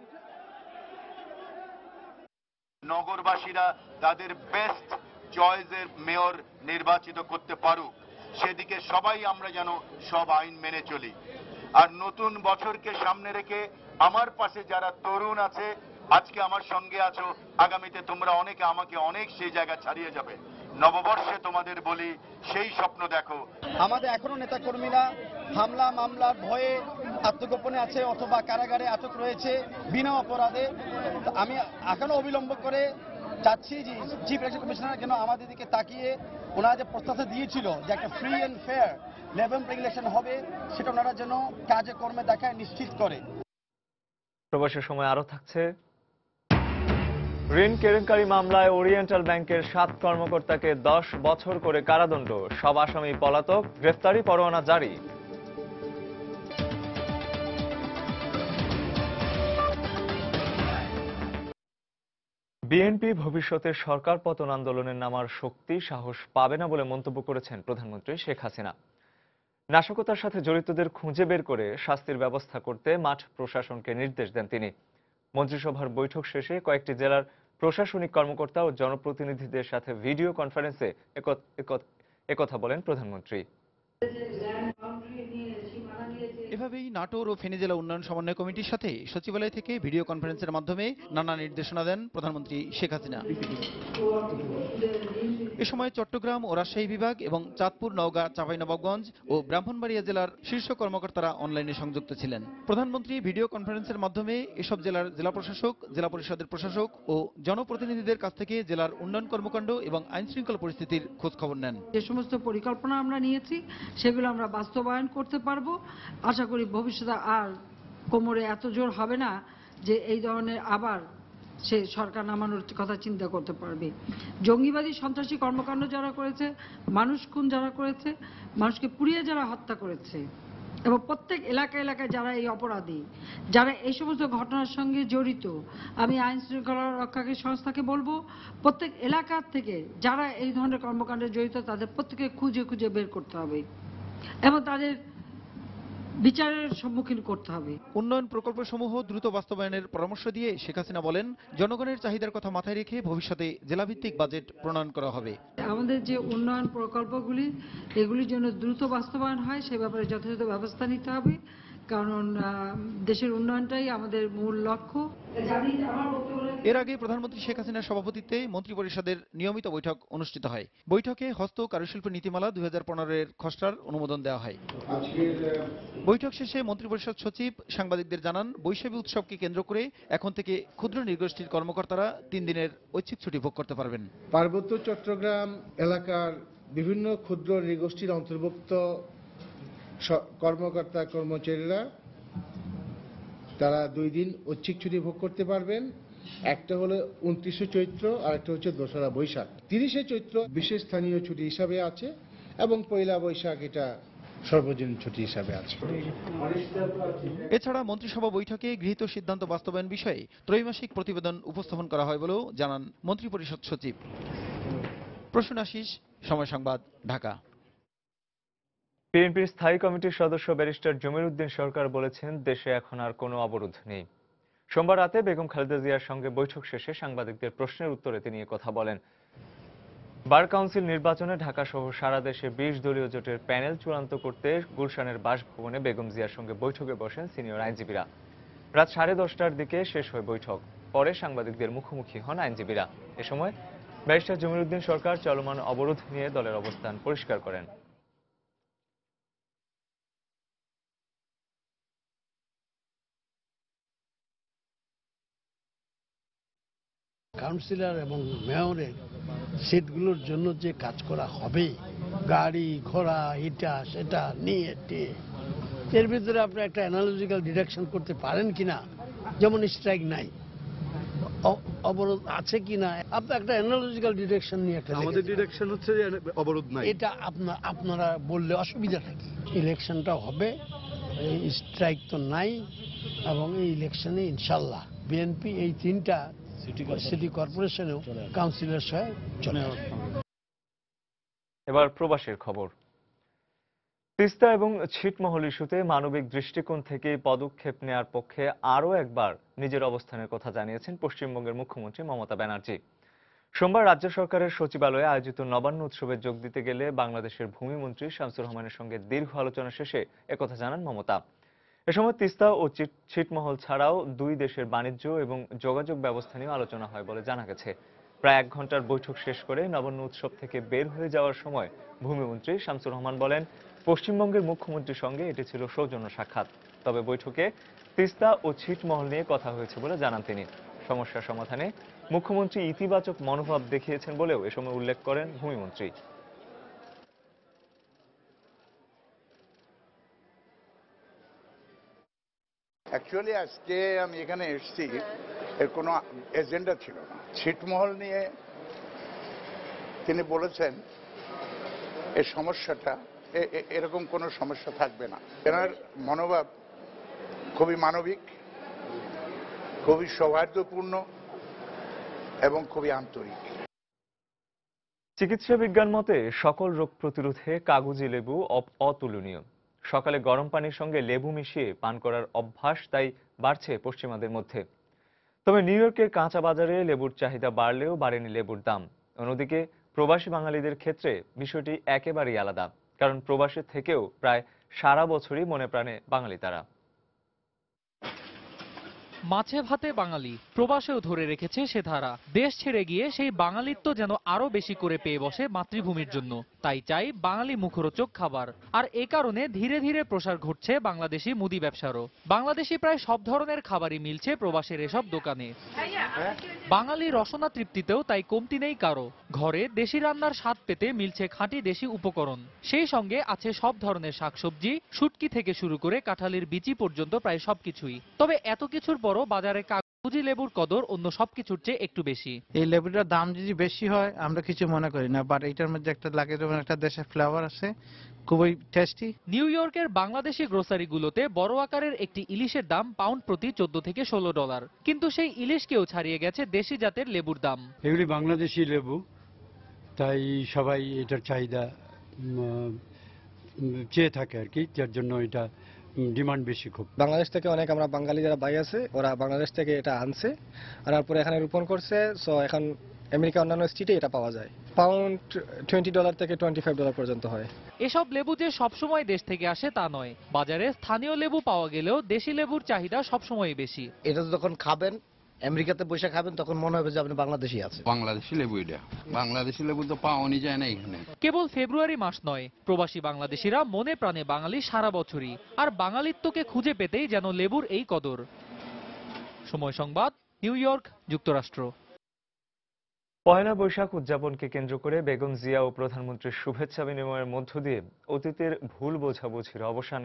নগরবাসীরা তাদের বেস্ট চয়েসের মেয়র নির্বাচিত করতে পারুক, সেদিকে সবাই আমরা যেন সব আইন মেনে চলি। আর নতুন বছরকে সামনে রেখে আমার পাশে যারা তরুণ আছে, আজকে আমার সঙ্গে আছো, আগামীতে তোমরা অনেকে আমাকে অনেক সেই জায়গা ছাড়িয়ে যাবে। নববর্ষে তোমাদের বলি, সেই স্বপ্ন দেখো। আমাদের এখনো নেতা কর্মীরা হামলা মামলার ভয়ে আত্মগোপনে আছে অথবা কারাগারে আটক রয়েছে বিনা অপরাধে। আমি এখনো অবিলম্ব করে চাচ্ছি যে চিফ ইলেকশন কমিশনার যেন আমাদের দিকে তাকিয়ে ওনারা যে প্রস্তাব দিয়েছিল যে একটা free and fair level election হবে, সেটা ওনারা যেন কাজে কর্মে দেখায় নিশ্চিত করে। প্রবাসের সময় আরো থাকছে, ঋণ কেলেঙ্কারি মামলায় ওরিয়েন্টাল ব্যাংকের 7 কর্মকর্তাকে 10 বছর করে কারাদণ্ড, সব আসামি পলাতক, গ্রেফতারি পরোয়ানা জারি। বিএনপি ভবিষ্যতে সরকার পতন আন্দোলনের নামার শক্তি সাহস পাবে না বলে মন্তব্য করেছেন প্রধানমন্ত্রী শেখ হাসিনা। নাশকতার সাথে জড়িতদের খুঁজে বের করে শাস্তির ব্যবস্থা করতে মাঠ প্রশাসনকে নির্দেশ দেন তিনি। মন্ত্রিসভার বৈঠক শেষে কয়েকটি জেলার প্রশাসনিক কর্মকর্তা ও জনপ্রতিনিধিদের সাথে ভিডিও কনফারেন্সে একথা বলেন প্রধানমন্ত্রী। এভাবেই নাটোর ও ফেনী জেলা উন্নয়ন সমন্বয় কমিটির সাথে সচিবালয় থেকে ভিডিও কনফারেন্সের মাধ্যমে নানা নির্দেশনা দেন প্রধানমন্ত্রী শেখ হাসিনা। এ সময় চট্টগ্রাম ও রাজশাহী বিভাগ এবং চাঁদপুর, নওগাঁ, চাঁপাইনবাবগঞ্জ ও ব্রাহ্মণবাড়িয়া জেলার শীর্ষ কর্মকর্তারা অনলাইনে সংযুক্ত ছিলেন। প্রধানমন্ত্রী ভিডিও কনফারেন্সের মাধ্যমে এসব জেলার জেলা প্রশাসক, জেলা পরিষদের প্রশাসক ও জনপ্রতিনিধিদের কাছ থেকে জেলার উন্নয়ন কর্মকাণ্ড এবং আইনশৃঙ্খলা পরিস্থিতির খোঁজ খবর নেন। যে সমস্ত পরিকল্পনা আমরা নিয়েছি সেগুলো আমরা বাস্তবায়ন করতে পারবো। আশা করি ভবিষ্যতে আর কোমরে এত জোর হবে না যে এই ধরনের আবার সে সরকার নামানোর কথা চিন্তা করতে পারবে। জঙ্গিবাদী সন্ত্রাসী কর্মকাণ্ড যারা করেছে, মানুষ খুন যারা করেছে, মানুষকে পুড়িয়ে যারা হত্যা করেছে এবং প্রত্যেক এলাকায় এলাকায় যারা এই অপরাধী, যারা এই সমস্ত ঘটনার সঙ্গে জড়িত, আমি আইন শৃঙ্খলা রক্ষাকারী সংস্থাকে বলবো প্রত্যেক এলাকার থেকে যারা এই ধরনের কর্মকাণ্ডে জড়িত তাদের প্রত্যেকে খুঁজে খুঁজে বের করতে হবে এবং তাদের বিচারের সম্মুখীন করতে হবে। উন্নয়ন প্রকল্পসমূহ দ্রুত বাস্তবায়নের পরামর্শ দিয়ে শেখ হাসিনা বলেন, জনগণের চাহিদার কথা মাথায় রেখে ভবিষ্যতে জেলাভিত্তিক বাজেট প্রণয়ন করা হবে। আমাদের যে উন্নয়ন প্রকল্পগুলি এগুলির জন্য দ্রুত বাস্তবায়ন হয় সে ব্যাপারে যথাযথ ব্যবস্থা নিতে হবে, কারণ দেশের উন্নয়নটাই আমাদের মূল লক্ষ্য। এর আগে প্রধানমন্ত্রী শেখ হাসিনার সভাপতিত্বে মন্ত্রিপরিষদের নিয়মিত বৈঠক অনুষ্ঠিত হয়। বৈঠকে হস্ত কারুশিল্প নীতিমালা 2015-এর খসড়ার অনুমোদন দেওয়া হয়। বৈঠক শেষে মন্ত্রিপরিষদ সচিব সাংবাদিকদের জানান, বৈশাখী উৎসবকে কেন্দ্র করে এখন থেকে ক্ষুদ্র নৃগোষ্ঠীর কর্মকর্তারা 3 দিনের ঐচ্ছিক ছুটি ভোগ করতে পারবেন। পার্বত্য চট্টগ্রাম এলাকার বিভিন্ন ক্ষুদ্র নৃগোষ্ঠীর অন্তর্ভুক্ত কর্মকর্তা কর্মচারীরা তারা 2 দিন ঐচ্ছিক ছুটি ভোগ করতে পারবেন। একটা হলো 29শে চৈত্র আর একটা হচ্ছে 2রা বৈশাখ। 30শে চৈত্র বিশেষ স্থানীয় ছুটি হিসাবে আছে এবং 1লা বৈশাখ এটা সর্বজনীন ছুটি হিসাবে আছে। এছাড়া মন্ত্রিসভা বৈঠকে গৃহীত সিদ্ধান্ত বাস্তবায়ন বিষয়ে ত্রৈমাসিক প্রতিবেদন উপস্থাপন করা হয় বলেও জানান মন্ত্রিপরিষদ সচিব। প্রসূন আশিস, সময় সংবাদ, ঢাকা। বিএনপির স্থায়ী কমিটির সদস্য ব্যারিস্টার জমির উদ্দিন সরকার বলেছেন, দেশে এখন আর কোনো অবরোধ নেই। সোমবার রাতে বেগম খালেদা জিয়ার সঙ্গে বৈঠক শেষে সাংবাদিকদের প্রশ্নের উত্তরে তিনি কথা বলেন। বার কাউন্সিল নির্বাচনে ঢাকা সহ সারা দেশে 20 দলীয় জোটের প্যানেল চূড়ান্ত করতে গুলশানের বাসভবনে বেগম জিয়ার সঙ্গে বৈঠকে বসেন সিনিয়র আইনজীবীরা। রাত 10:30টার দিকে শেষ হয় বৈঠক। পরে সাংবাদিকদের মুখোমুখি হন আইনজীবীরা। এ সময় ব্যারিস্টার জমির উদ্দিন সরকার চলমান অবরোধ নিয়ে দলের অবস্থান পরিষ্কার করেন। কাউন্সিলর এবং মেয়রের সিটগুলোর জন্য যে কাজ করা হবে, গাড়ি ঘোড়া এটা সেটা নিয়ে এর ভিতরে আপনি একটা অ্যানালজিক্যাল ডিডাকশন করতে পারেন কিনা, যেমন স্ট্রাইক নাই, অবরোধ আছে কিনা, আপনি একটা অ্যানালজিক্যাল ডিডাকশন নিয়ে একটা আমাদের ডিডাকশন হচ্ছে যে অবরোধ নাই, এটা আপনারা বললে অসুবিধাটা কি? ইলেকশনটা হবে, স্ট্রাইক তো নাই এবং এই ইলেকশনে ইনশাল্লাহ বিএনপি এই 3টা সিটি কর্পোরেশনেও কাউন্সিলর সহ চলে আসবে। এবার প্রবাসের খবর। তিস্তা এবং ছিটমহল ইস্যুতে মানবিক দৃষ্টিকোণ থেকে পদক্ষেপ নেওয়ার পক্ষে আরও একবার নিজের অবস্থানের কথা জানিয়েছেন পশ্চিমবঙ্গের মুখ্যমন্ত্রী মমতা ব্যানার্জি। সোমবার রাজ্য সরকারের সচিবালয়ে আয়োজিত নবান্ন উৎসবে যোগ দিতে গেলে বাংলাদেশের ভূমিমন্ত্রী শামসুর রহমানের সঙ্গে দীর্ঘ আলোচনা শেষে একথা জানান মমতা। এ সময় তিস্তা ও ছিটমহল ছাড়াও 2 দেশের বাণিজ্য এবং যোগাযোগ ব্যবস্থা নিয়ে আলোচনা হয় বলে জানা গেছে। প্রায় 1 ঘন্টার বৈঠক শেষ করে নবান্ন উৎসব থেকে বের হয়ে যাওয়ার সময় ভূমিমন্ত্রী শামসুর রহমান বলেন, পশ্চিমবঙ্গের মুখ্যমন্ত্রীর সঙ্গে এটি ছিল সৌজন্য সাক্ষাৎ। তবে বৈঠকে তিস্তা ও ছিটমহল নিয়ে কথা হয়েছে বলে জানান তিনি। সমস্যা সমাধানে মুখ্যমন্ত্রী ইতিবাচক মনোভাব দেখিয়েছেন বলেও এ সময় উল্লেখ করেন ভূমিমন্ত্রী। অ্যাকচুয়ালি আজকে আমি এখানে এসেছি, এর কোনো এজেন্ডা ছিল না। ছিটমহল নিয়ে তিনি বলেছেন এই সমস্যাটা এরকম কোনো সমস্যা থাকবে না। এনার মনোভাব খুবই মানবিক, খুবই সৌহার্দ্যপূর্ণ এবং খুবই আন্তরিক। চিকিৎসা বিজ্ঞান মতে সকল রোগ প্রতিরোধে কাগজি লেবু অতুলনীয়। সকালে গরম পানির সঙ্গে লেবু মিশিয়ে পান করার অভ্যাস তাই বাড়ছে পশ্চিমাদের মধ্যে। তবে নিউ ইয়র্কের কাঁচা বাজারে লেবুর চাহিদা বাড়লেও বাড়েনি লেবুর দাম। অন্যদিকে প্রবাসী বাঙালিদের ক্ষেত্রে বিষয়টি একেবারেই আলাদা, কারণ প্রবাসী থেকেও প্রায় সারা বছরই মনে প্রাণে বাঙালি তারা। মাছে ভাতে বাঙালি প্রবাসেও ধরে রেখেছে সে ধারা। দেশ ছেড়ে গিয়ে সেই বাঙালিত্ব যেন আরো বেশি করে পেয়ে বসে মাতৃভূমির জন্য। তাই চাই বাঙালি মুখরোচক খাবার। আর এ কারণে ধীরে ধীরে প্রসার ঘটছে বাংলাদেশি মুদি ব্যবসারও। বাংলাদেশি প্রায় সব ধরনের খাবারই মিলছে প্রবাসের এসব দোকানে। বাঙালি রসনা তৃপ্তিতেও তাই কমতি নেই কারো। ঘরে দেশি রান্নার স্বাদ পেতে মিলছে খাঁটি দেশি উপকরণ। সেই সঙ্গে আছে সব ধরনের শাকসবজি, শুটকি থেকে শুরু করে কাঁঠালের বিচি পর্যন্ত প্রায় সবকিছুই। তবে এত কিছুর পরও বাজারে কাগজি লেবুর কদর অন্য সবকিছুর চেয়ে একটু বেশি। এই লেবুটার দাম যদি বেশি হয় আমরা কিছু মনে করি না, বাট এটার মধ্যে একটা লাগে যেমন একটা দেশের ফ্লেভার আছে, খুবই টেস্টি। নিউ ইয়র্কের বাংলাদেশি গ্রোসারিগুলোতে বড় আকারের একটি ইলিশের দাম পাউন্ড প্রতি $14 থেকে $16, কিন্তু সেই ইলিশকেও ছাড়িয়ে গেছে দেশি জাতের লেবুর দাম। এগুলি বাংলাদেশি লেবু, তাই সবাই এটার চাহিদা চেয়ে থাকে আর কি, যার জন্য এটা ডিমান্ড বেশি খুব। বাংলাদেশ থেকে অনেক আমরা বাঙালি যারা ভাই আছে ওরা বাংলাদেশ থেকে এটা আনছে, আনার পরে এখানে রোপণ করছে। সো এখন আমেরিকা অন্যান্য স্টেটে এটা পাওয়া যায়। পাউন্ড $20 থেকে $25 পর্যন্ত হয়। এসব লেবু যে সবসময় দেশ থেকে আসে তা নয়। বাজারে স্থানীয় লেবু পাওয়া গেলেও দেশি লেবুর চাহিদা সবসময় বেশি। এটা যখন খাবেন, আমেরিকাতে বসে খাবেন, তখন মনে হবে যে আপনি বাংলাদেশি আছে। বাংলাদেশি লেবু এটা, বাংলাদেশি লেবু তো পাওয়াই যায় না এখানে। কেবল ফেব্রুয়ারি মাস নয়, প্রবাসী বাংলাদেশিরা মনে প্রাণে বাঙালি সারা বছরই। আর বাঙালিত্বকে খুঁজে পেতেই যেন লেবুর এই কদর। সময় সংবাদ, নিউ ইয়র্ক, যুক্তরাষ্ট্র। পয়লা বৈশাখ উদযাপনকে কেন্দ্র করে বেগম জিয়া ও প্রধানমন্ত্রীর শুভেচ্ছা বিনিময়ের মধ্য দিয়ে অতীতের ভুল বোঝাবুঝির অবসান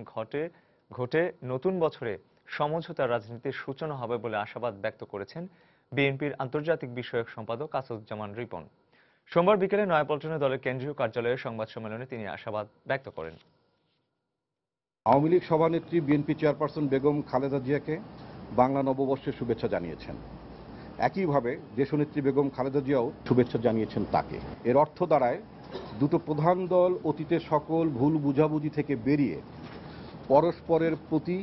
ঘটে নতুন বছরে সমঝোতার রাজনীতির সূচনা হবে বলে আশাবাদ ব্যক্ত করেছেন বিএনপির আন্তর্জাতিক বিষয়ক সম্পাদক আসাদুজ্জামান রিপন। সোমবার বিকেলে নয়াপল্টনে দলের কেন্দ্রীয় কার্যালয়ে সংবাদ সম্মেলনে তিনি আশাবাদ ব্যক্ত করেন। আওয়ামী লীগ সভানেত্রী বিএনপি চেয়ারপারসন বেগম খালেদা জিয়াকে বাংলা নববর্ষের শুভেচ্ছা জানিয়েছেন। একইভাবে দেশনেত্রী বেগম খালেদা জিয়াও শুভেচ্ছা জানিয়েছেন তাকে। এর অর্থ দাঁড়ায় দুটো প্রধান দল অতীতের সকল ভুল বুঝাবুঝি থেকে বেরিয়ে পরস্পরের প্রতি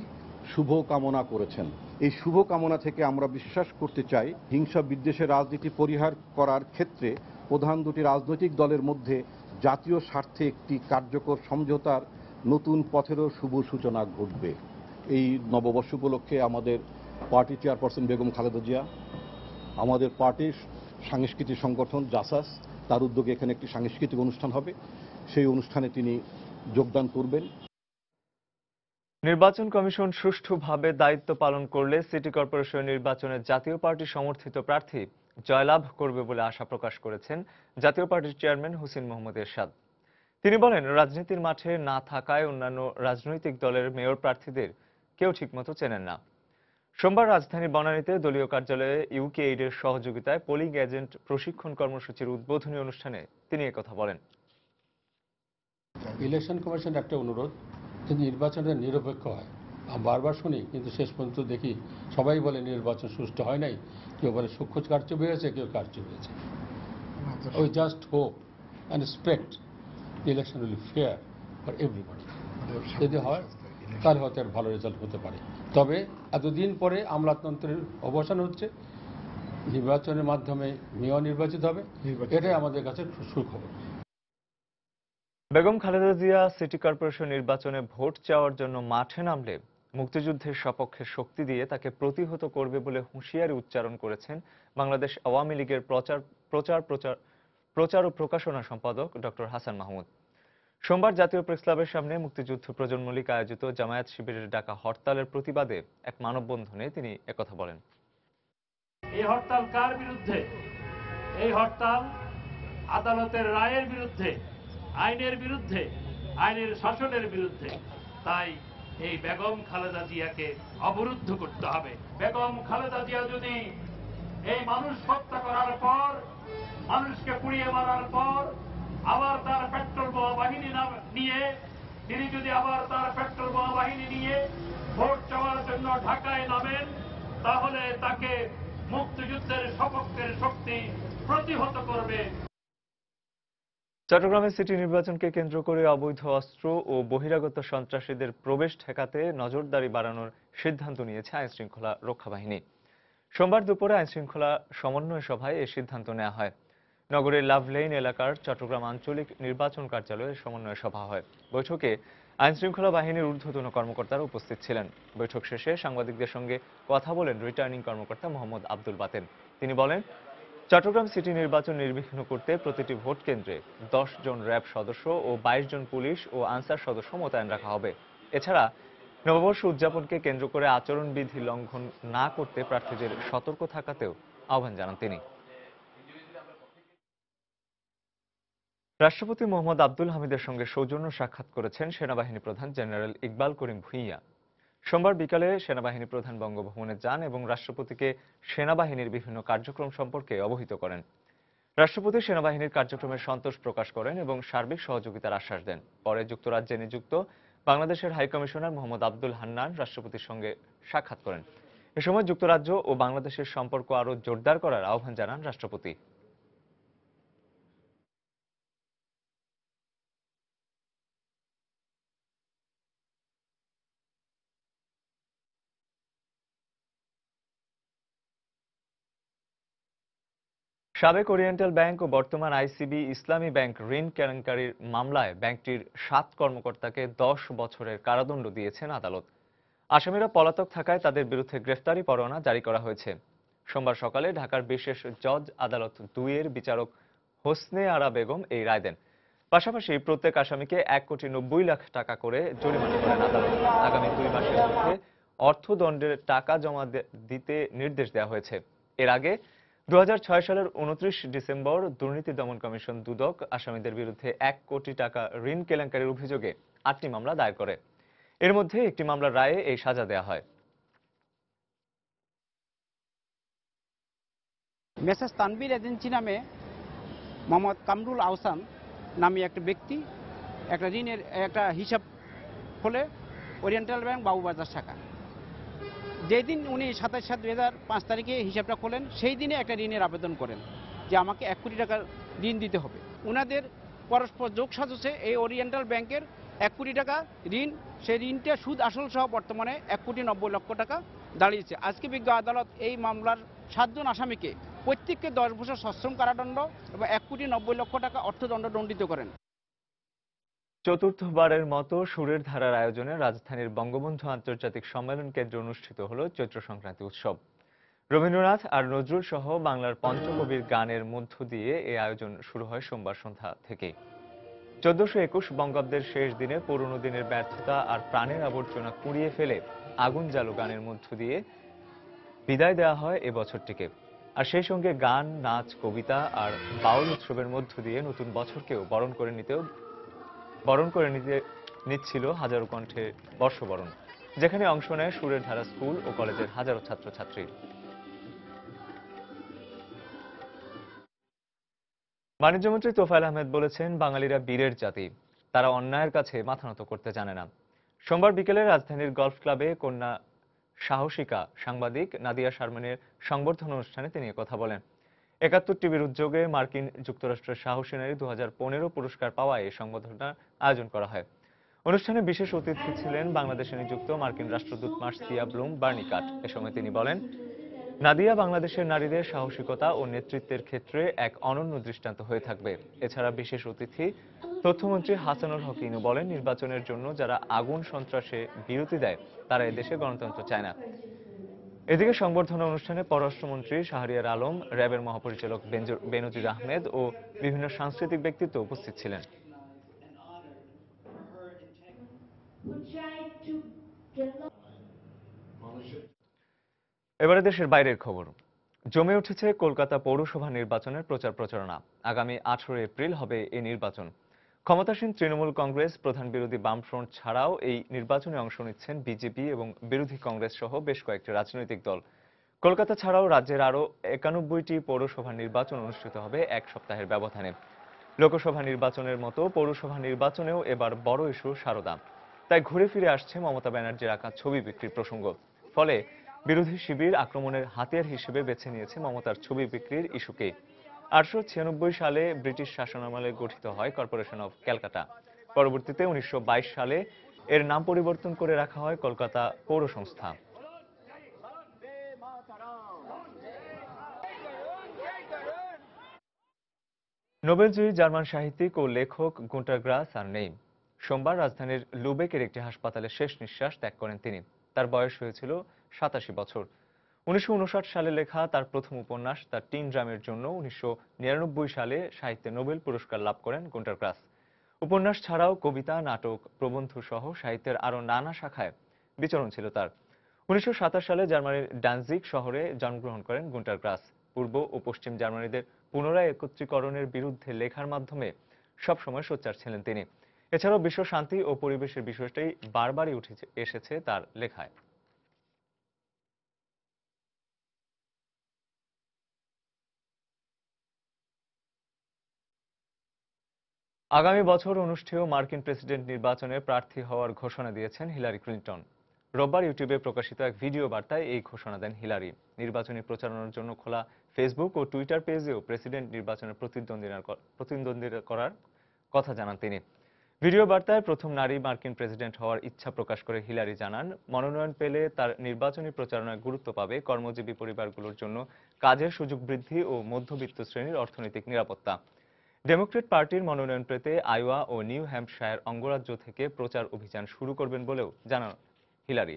শুভ কামনা করেছেন। এই শুভ কামনা থেকে আমরা বিশ্বাস করতে চাই হিংসা বিদ্বেষের রাজনীতি পরিহার করার ক্ষেত্রে প্রধান দুটি রাজনৈতিক দলের মধ্যে জাতীয় স্বার্থে একটি কার্যকর সমঝোতার নতুন পথেরও শুভ সূচনা ঘটবে। এই নববর্ষ উপলক্ষে আমাদের পার্টি চেয়ারপারসন বেগম খালেদা জিয়া, আমাদের পার্টির সাংস্কৃতিক সংগঠন জাসাস, তার উদ্যোগে এখানে একটি সাংস্কৃতিক অনুষ্ঠান হবে। সেই অনুষ্ঠানে তিনি যোগদান করবেন। নির্বাচন কমিশন সুষ্ঠুভাবে দায়িত্ব পালন করলে সিটি কর্পোরেশন নির্বাচনে জাতীয় পার্টি সমর্থিত প্রার্থী জয়লাভ করবে বলে আশা প্রকাশ করেছেন জাতীয় পার্টির চেয়ারম্যান হোসেন মোহাম্মদ এরশাদ। তিনি বলেন, রাজনীতির মাঠে না থাকায় অন্যান্য রাজনৈতিক দলের মেয়র প্রার্থীদের কেউ ঠিকমতো চেনেন না। সোমবার রাজধানীর বনানীতে দলীয় কার্যালয়ে ইউকেএইডের সহযোগিতায় পোলিং এজেন্ট প্রশিক্ষণ কর্মসূচির উদ্বোধনী অনুষ্ঠানে তিনি একথা বলেন। ইলেকশন কমিশন একটা অনুরোধ, যদি নির্বাচনটা নিরপেক্ষ হয়। আমি বারবার শুনি, কিন্তু শেষ পর্যন্ত দেখি সবাই বলে নির্বাচন সুষ্ঠু হয় নাই, কেউ বলে সূক্ষ্ম কারচুপি হয়েছে, কেউ কারচুপি হয়েছে। We just hope and expect the election will be fair for everybody. যদি হয় তাহলে হয়তো এর ভালো রেজাল্ট হতে পারে। তবে এতদিন পরে আমলাতন্ত্রের অবসান হচ্ছে, নির্বাচনের মাধ্যমে মেয়র নির্বাচিত হবে, এটাই আমাদের কাছে সুখবর। বেগম খালেদা জিয়া সিটি কর্পোরেশন নির্বাচনে ভোট চাওয়ার জন্য মাঠে নামলে মুক্তিযুদ্ধের সপক্ষে শক্তি দিয়ে তাকে প্রতিহত করবে বলে হুঁশিয়ারি উচ্চারণ করেছেন বাংলাদেশ আওয়ামী লীগের প্রচার ও প্রকাশনা সম্পাদক ডক্টর হাসান মাহমুদ। সোমবার জাতীয় প্রেসক্লাবের সামনে মুক্তিযুদ্ধ প্রজন্ম লীগ আয়োজিত জামায়াত শিবিরের ডাকা হরতালের প্রতিবাদে এক মানববন্ধনে তিনি একথা বলেন। এই হরতাল কার বিরুদ্ধে? এই হরতাল আদালতের রায়ের বিরুদ্ধে, আইনের বিরুদ্ধে, আইনের শাসনের বিরুদ্ধে। তাই এই বেগম খালেদা জিয়াকে অবরুদ্ধ করতে হবে। বেগম খালেদা জিয়া যদি এই মানুষ হত্যা করার পর, মানুষকে পুড়িয়ে মারার পর আবার তার পেট্রোল বোমা বাহিনী নিয়ে তিনি যদি আবার তার পেট্রোল বোমা বাহিনী নিয়ে ভোট চাওয়ার জন্য ঢাকায় নামেন, তাহলে তাকে মুক্তিযুদ্ধের সপক্ষের শক্তি প্রতিহত করবে। চট্টগ্রামে সিটি নির্বাচনকে কেন্দ্র করে অবৈধ অস্ত্র ও বহিরাগত সন্ত্রাসীদের প্রবেশ ঠেকাতে নজরদারি বাড়ানোর সিদ্ধান্ত নিয়েছে আইনশৃঙ্খলা রক্ষা বাহিনী। সোমবার দুপুরে আইনশৃঙ্খলা সমন্বয় সভায় এই সিদ্ধান্ত নেওয়া হয়। নগরের লাভ লেন এলাকার চট্টগ্রাম আঞ্চলিক নির্বাচন কার্যালয়ে সমন্বয় সভা হয়। বৈঠকে আইনশৃঙ্খলা বাহিনীর ঊর্ধ্বতন কর্মকর্তারা উপস্থিত ছিলেন। বৈঠক শেষে সাংবাদিকদের সঙ্গে কথা বলেন রিটার্নিং কর্মকর্তা মোহাম্মদ আব্দুল বাতেন। তিনি বলেন, চট্টগ্রাম সিটি নির্বাচন নির্বিঘ্ন করতে প্রতিটি ভোট কেন্দ্রে 10 জন র্যাব সদস্য ও 22 জন পুলিশ ও আনসার সদস্য মোতায়েন রাখা হবে। এছাড়া নববর্ষ উদযাপনকে কেন্দ্র করে আচরণবিধি লঙ্ঘন না করতে প্রার্থীদের সতর্ক থাকাতেও আহ্বান জানান তিনি। রাষ্ট্রপতি মোহাম্মদ আব্দুল হামিদের সঙ্গে সৌজন্য সাক্ষাৎ করেছেন সেনাবাহিনী প্রধান জেনারেল ইকবাল করিম ভূঁইয়া। সোমবার বিকালে সেনাবাহিনী প্রধান বঙ্গভবনে যান এবং রাষ্ট্রপতিকে সেনাবাহিনীর বিভিন্ন কার্যক্রম সম্পর্কে অবহিত করেন। রাষ্ট্রপতি সেনাবাহিনীর কার্যক্রমে সন্তোষ প্রকাশ করেন এবং সার্বিক সহযোগিতার আশ্বাস দেন। পরে যুক্তরাজ্যে নিযুক্ত বাংলাদেশের হাইকমিশনার মোহাম্মদ আব্দুল হান্নান রাষ্ট্রপতির সঙ্গে সাক্ষাৎ করেন। এ সময় যুক্তরাজ্য ও বাংলাদেশের সম্পর্ক আরও জোরদার করার আহ্বান জানান রাষ্ট্রপতি। সাবেক ওরিয়েন্টাল ব্যাংক ও বর্তমান আইসিবি ইসলামী ব্যাংক ঋণ কেলেঙ্কারির মামলায় ব্যাংকটির 7 কর্মকর্তাকে 10 বছরের কারাদণ্ড দিয়েছেন আদালত। আসামিরা পলাতক থাকায় তাদের বিরুদ্ধে গ্রেফতারি পরোয়ানা জারি করা হয়েছে। সোমবার সকালে ঢাকার বিশেষ জজ আদালত 2 এর বিচারক হোসনে আরা বেগম এই রায় দেন। পাশাপাশি প্রত্যেক আসামিকে 1,90,00,000 টাকা করে জরিমানা করেন আদালত। আগামী 2 মাসের মধ্যে অর্থদণ্ডের টাকা জমা দিতে নির্দেশ দেওয়া হয়েছে। এর আগে 2006 সালের 29 ডিসেম্বর দুর্নীতি দমন কমিশন দুদক আসামিদের বিরুদ্ধে 1 কোটি টাকা ঋণ কেলেঙ্কারির অভিযোগে 8টি মামলা দায়ের করে। এর মধ্যে একটি মামলার রায়ে এই সাজা দেওয়া হয়। মেসার্স তানভীর এজেন্সি নামে মোহাম্মদ কামরুল আহসান নামে একটা ব্যক্তি একটা ঋণের একটা হিসাব খোলে ওরিয়েন্টাল ব্যাংক বাবুবাজার শাখা। যেদিন উনি 27/7/2005 তারিখে হিসাবটা খোলেন, সেই দিনে একটা ঋণের আবেদন করেন যে আমাকে 1 কোটি টাকার ঋণ দিতে হবে। ওনাদের পরস্পর যোগ সাজসে এই ওরিয়েন্টাল ব্যাংকের 1 কোটি টাকা ঋণ, সেই ঋণটা সুদ আসল সহ বর্তমানে 1,90,00,000 টাকা দাঁড়িয়েছে। আজকে বিজ্ঞ আদালত এই মামলার 7 জন আসামিকে প্রত্যেককে 10 বছর সশ্রম কারাদণ্ড এবং 1,90,00,000 টাকা অর্থদণ্ড দণ্ডিত করেন। চতুর্থবারের মতো সুরের ধারার আয়োজনে রাজধানীর বঙ্গবন্ধু আন্তর্জাতিক সম্মেলন কেন্দ্রে অনুষ্ঠিত হল চৈত্র সংক্রান্তি উৎসব। রবীন্দ্রনাথ আর নজরুল সহ বাংলার পঞ্চকবির গানের মধ্য দিয়ে এই আয়োজন শুরু হয় সোমবার সন্ধ্যা থেকে। 1421 বঙ্গাব্দের শেষ দিনে পুরনো দিনের ব্যর্থতা আর প্রাণের আবর্জনা কুড়িয়ে ফেলে আগুন জ্বালো গানের মধ্য দিয়ে বিদায় দেওয়া হয় এ বছরটিকে। আর সেই সঙ্গে গান, নাচ, কবিতা আর বাউল উৎসবের মধ্য দিয়ে নতুন বছরকেও বরণ করে নিচ্ছিল হাজারো কণ্ঠে বর্ষবরণ, যেখানে অংশ নেয় সুরের ধারা স্কুল ও কলেজের হাজারো ছাত্রছাত্রী। বাণিজ্যমন্ত্রী তোফায়েল আহমেদ বলেছেন, বাঙালিরা বীরের জাতি, তারা অন্যায়ের কাছে মাথা নত করতে জানে না। সোমবার বিকেলে রাজধানীর গলফ ক্লাবে কন্যা সাহসিকা সাংবাদিক নাদিয়া শারমিনের সংবর্ধনা অনুষ্ঠানে তিনি কথা বলেন। 71 টিভির উদ্যোগে মার্কিন যুক্তরাষ্ট্রের সাহসী নারী 2015 পুরস্কার পাওয়া এই সংবর্ধনার আয়োজন করা হয়। অনুষ্ঠানে বিশেষ অতিথি ছিলেন বাংলাদেশে নিযুক্ত মার্কিন রাষ্ট্রদূত মার্সিয়া ব্লুম বার্নিকাট। এ সময় তিনি বলেন, নাদিয়া বাংলাদেশের নারীদের সাহসিকতা ও নেতৃত্বের ক্ষেত্রে এক অনন্য দৃষ্টান্ত হয়ে থাকবে। এছাড়া বিশেষ অতিথি তথ্যমন্ত্রী হাসানুল হক ইনু বলেন, নির্বাচনের জন্য যারা আগুন সন্ত্রাসে বিরতি দেয় তারা এদেশে গণতন্ত্র চায় না। এদিকে সংবর্ধনা অনুষ্ঠানে পররাষ্ট্রমন্ত্রী শাহরিয়ার আলম, র্যাবের মহাপরিচালক বেনজির আহমেদ ও বিভিন্ন সাংস্কৃতিক ব্যক্তিত্ব উপস্থিত ছিলেন। এবারে দেশের বাইরের খবর। জমে উঠেছে কলকাতা পৌরসভা নির্বাচনের প্রচার প্রচারণা। আগামী 18 এপ্রিল হবে এই নির্বাচন। ক্ষমতাসীন তৃণমূল কংগ্রেস, প্রধান বিরোধী বামফ্রন্ট ছাড়াও এই নির্বাচনে অংশ নিচ্ছেন বিজেপি এবং বিরোধী কংগ্রেস সহ বেশ কয়েকটি রাজনৈতিক দল। কলকাতা ছাড়াও রাজ্যের আরও 91টি পৌরসভা নির্বাচন অনুষ্ঠিত হবে 1 সপ্তাহের ব্যবধানে। লোকসভা নির্বাচনের মতো পৌরসভা নির্বাচনেও এবার বড় ইস্যু সারদা। তাই ঘুরে ফিরে আসছে মমতা ব্যানার্জির আঁকা ছবি বিক্রির প্রসঙ্গ। ফলে বিরোধী শিবির আক্রমণের হাতিয়ার হিসেবে বেছে নিয়েছে মমতার ছবি বিক্রির ইস্যুকে। 1896 সালে ব্রিটিশ শাসনামলে গঠিত হয় কর্পোরেশন অফ ক্যালকাটা। পরবর্তীতে 1922 সালে এর নাম পরিবর্তন করে রাখা হয় কলকাতা পৌর সংস্থা। নোবেলজয়ী জার্মান সাহিত্যিক ও লেখক গুন্টার গ্রাস আর নেই। সোমবার রাজধানীর লুবেকের একটি হাসপাতালে শেষ নিঃশ্বাস ত্যাগ করেন তিনি। তার বয়স হয়েছিল 87 বছর। 1959 সালে লেখা তার প্রথম উপন্যাস দ্য টিন ড্রামের জন্য 1999 সালে সাহিত্যে নোবেল পুরস্কার লাভ করেন গুন্টার গ্রাস। উপন্যাস ছাড়াও কবিতা, নাটক, প্রবন্ধ সহ সাহিত্যের আরও নানা শাখায় বিচরণ ছিল তার। 1927 সালে জার্মানির ডানজিগ শহরে জন্মগ্রহণ করেন গুন্টার গ্রাস। পূর্ব ও পশ্চিম জার্মানিদের পুনরায় একত্রীকরণের বিরুদ্ধে লেখার মাধ্যমে সবসময় সোচ্চার ছিলেন তিনি। এছাড়াও বিশ্ব শান্তি ও পরিবেশের বিষয়টাই বারবারই উঠে এসেছে তার লেখায়। আগামী বছর অনুষ্ঠেয় মার্কিন প্রেসিডেন্ট নির্বাচনে প্রার্থী হওয়ার ঘোষণা দিয়েছেন হিলারি ক্লিন্টন। রোববার ইউটিউবে প্রকাশিত এক ভিডিও বার্তায় এই ঘোষণা দেন হিলারি। নির্বাচনী প্রচারণার জন্য খোলা ফেসবুক ও টুইটার পেজেও প্রেসিডেন্ট নির্বাচনে প্রতিদ্বন্দ্বিতা করার কথা জানান তিনি। ভিডিও বার্তায় প্রথম নারী মার্কিন প্রেসিডেন্ট হওয়ার ইচ্ছা প্রকাশ করে হিলারি জানান, মনোনয়ন পেলে তার নির্বাচনী প্রচারণায় গুরুত্ব পাবে কর্মজীবী পরিবারগুলোর জন্য কাজের সুযোগ বৃদ্ধি ও মধ্যবিত্ত শ্রেণীর অর্থনৈতিক নিরাপত্তা। ডেমোক্রেট পার্টির মনোনয়ন পেতে আইওয়া ও নিউ হ্যাম্পশায়ার অঙ্গরাজ্য থেকে প্রচার অভিযান শুরু করবেন বলেও জানান হিলারি।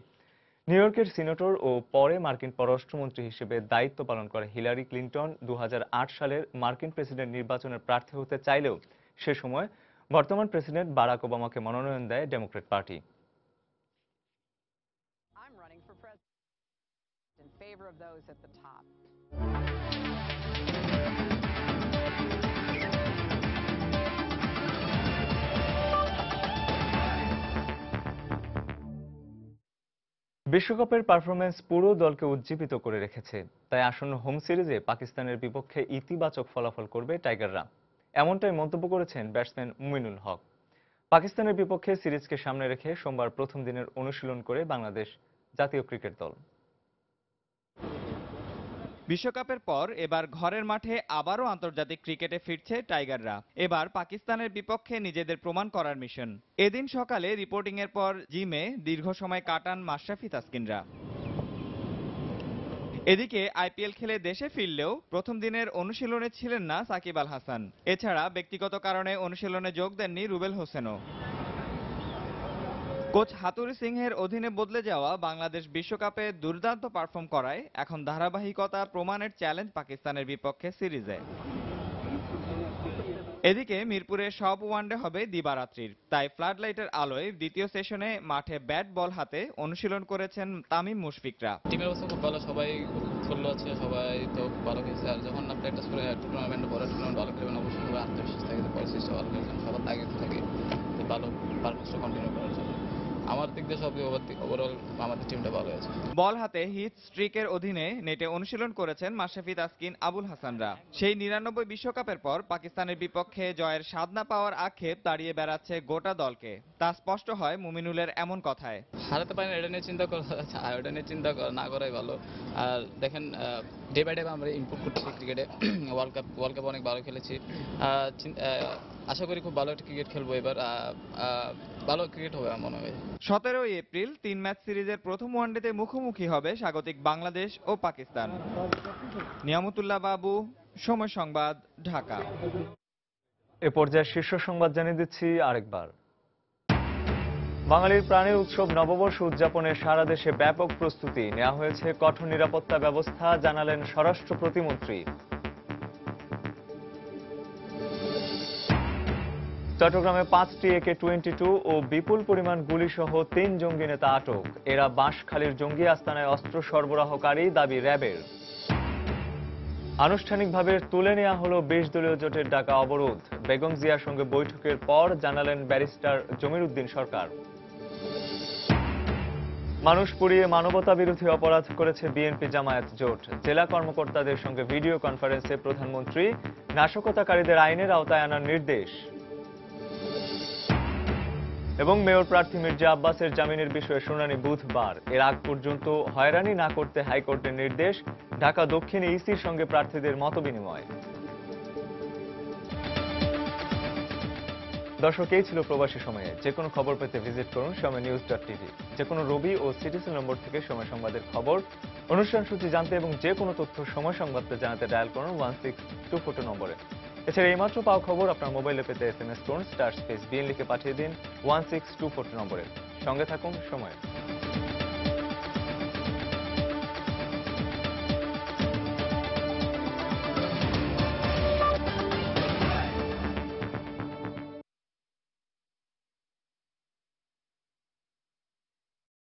নিউ ইয়র্কের সিনেটর ও পরে মার্কিন পররাষ্ট্রমন্ত্রী হিসেবে দায়িত্ব পালন করে হিলারি ক্লিন্টন 2008 সালের মার্কিন প্রেসিডেন্ট নির্বাচনের প্রার্থী হতে চাইলেও সে সময় বর্তমান প্রেসিডেন্ট বারাক ওবামাকে মনোনয়ন দেয় ডেমোক্রেট পার্টি। বিশ্বকাপের পারফরম্যান্স পুরো দলকে উজ্জীবিত করে রেখেছে, তাই আসন্ন হোম সিরিজে পাকিস্তানের বিপক্ষে ইতিবাচক ফলাফল করবে টাইগাররা। এমনটাই মন্তব্য করেছেন ব্যাটসম্যান মুমিনুল হক। পাকিস্তানের বিপক্ষে সিরিজকে সামনে রেখে সোমবার প্রথম দিনের অনুশীলন করে বাংলাদেশ জাতীয় ক্রিকেট দল। বিশ্বকাপের পর এবার ঘরের মাঠে আবারও আন্তর্জাতিক ক্রিকেটে ফিরছে টাইগাররা। এবার পাকিস্তানের বিপক্ষে নিজেদের প্রমাণ করার মিশন। এদিন সকালে রিপোর্টিংয়ের পর জিমে দীর্ঘ সময় কাটান মাশরাফি তাসকিনরা। এদিকে আইপিএল খেলে দেশে ফিরলেও প্রথম দিনের অনুশীলনে ছিলেন না সাকিব আল হাসান। এছাড়া ব্যক্তিগত কারণে অনুশীলনে যোগ দেননি রুবেল হোসেনও। কোচ হাতুড়ি সিংহের অধীনে বদলে যাওয়া বাংলাদেশ বিশ্বকাপে দুর্দান্ত পারফর্ম করায় এখন ধারাবাহিকতা প্রমাণের চ্যালেঞ্জ পাকিস্তানের বিপক্ষে সিরিজে। এদিকে মিরপুরে সব ওয়ানডে হবে দিবারাত্রির, তাই ফ্লাডলাইটের আলোয় দ্বিতীয় সেশনে মাঠে ব্যাট বল হাতে অনুশীলন করেছেন তামিম মুশফিকরা। টিমের অবস্থা খুব ভালো, সবাই ভালো আছে, সবাই তো ভালো খেলছে। আর যখন প্র্যাকটিস করে টুর্নামেন্ট বড় টুর্নামেন্ট ভালো খেলবেন অবশ্যই আত্মবিশ্বাস থাকে, পরিস্থিতি ভালো খেলছেন, সবার তাগিদ থাকে ভালো পারফরমেন্স কন্টিনিউ করার জন্য। আমার দিক দিয়ে সবই ওভারঅল আমাদের টিমটা ভালো আছে। বল হাতে হিট স্ট্রিকের অধীনে নেটে অনুশীলন করেছেন মাশরাফি তাসকিন, আবুল হাসানরা। সেই 99 বিশ্বকাপের পর পাকিস্তানের বিপক্ষে জয়ের স্বাদ না পাওয়ার আক্ষেপ তাড়িয়ে বেড়াচ্ছে গোটা দলকে। তা স্পষ্ট হয় মুমিনুলের এমন কথায়। হারাতে পারেন এটা নিয়ে চিন্তা করা, ওটা নিয়ে চিন্তা না করাই ভালো। আর দেখেন ডে বাই ডে আমরা ইমপ্রুভ করছি ক্রিকেটে। ওয়ার্ল্ড কাপ অনেক ভালো খেলেছি। আশা করি খুব ভালো একটা ক্রিকেট খেলবো এবার, ভালো ক্রিকেট হবে মনে হয়। 17 এপ্রিল 3 ম্যাচ সিরিজের প্রথম ওয়ানডেতে মুখোমুখি হবে স্বাগতিক বাংলাদেশ ও পাকিস্তান। নিয়ামতুল্লাহ বাবু, সময় সংবাদ, ঢাকা। এ পর্যায়ে শীর্ষ সংবাদ জানিয়ে দিচ্ছি আরেকবার। বাঙালির প্রাণের উৎসব নববর্ষ উদযাপনে সারা দেশে ব্যাপক প্রস্তুতি নেওয়া হয়েছে, কঠোর নিরাপত্তা ব্যবস্থা জানালেন স্বরাষ্ট্র প্রতিমন্ত্রী। চট্টগ্রামে 5টি AK-22 ও বিপুল পরিমাণ গুলিসহ 3 জঙ্গি নেতা আটক। এরা বাঁশখালীর জঙ্গি আস্তানায় অস্ত্র সরবরাহকারী, দাবি র্যাবের। আনুষ্ঠানিকভাবে তুলে নেওয়া হলো 20 দলীয় জোটের ডাকা অবরোধ। বেগম জিয়ার সঙ্গে বৈঠকের পর জানালেন ব্যারিস্টার জমির উদ্দিন সরকার। মানুষ পুড়িয়ে মানবতা বিরোধী অপরাধ করেছে বিএনপি জামায়াত জোট। জেলা কর্মকর্তাদের সঙ্গে ভিডিও কনফারেন্সে প্রধানমন্ত্রী নাশকতাকারীদের আইনের আওতায় আনার নির্দেশ। এবং মেয়র প্রার্থী মির্জা আব্বাসের জামিনের বিষয়ে শুনানি বুধবার। এর আগ পর্যন্ত হয়রানি না করতে হাইকোর্টের নির্দেশ। ঢাকা দক্ষিণে ইসির সঙ্গে প্রার্থীদের মতবিনিময়। দর্শক, এই ছিল প্রবাসী সময়ে। যে কোনো খবর পেতে ভিজিট করুন সময়নিউজ.tv। যে কোনো রবি ও সিটিসেল নম্বর থেকে সময় সংবাদের খবর, অনুষ্ঠান সূচি জানতে এবং যে কোনো তথ্য সময় সংবাদে জানাতে ডায়াল করুন 16242 নম্বরে। এছাড়া এইমাত্র পাওয়া খবর আপনার মোবাইলে পেতে SMS করুন *বিএন লিখে পাঠিয়ে দিন 16242 নম্বরে। সঙ্গে থাকুন সময়।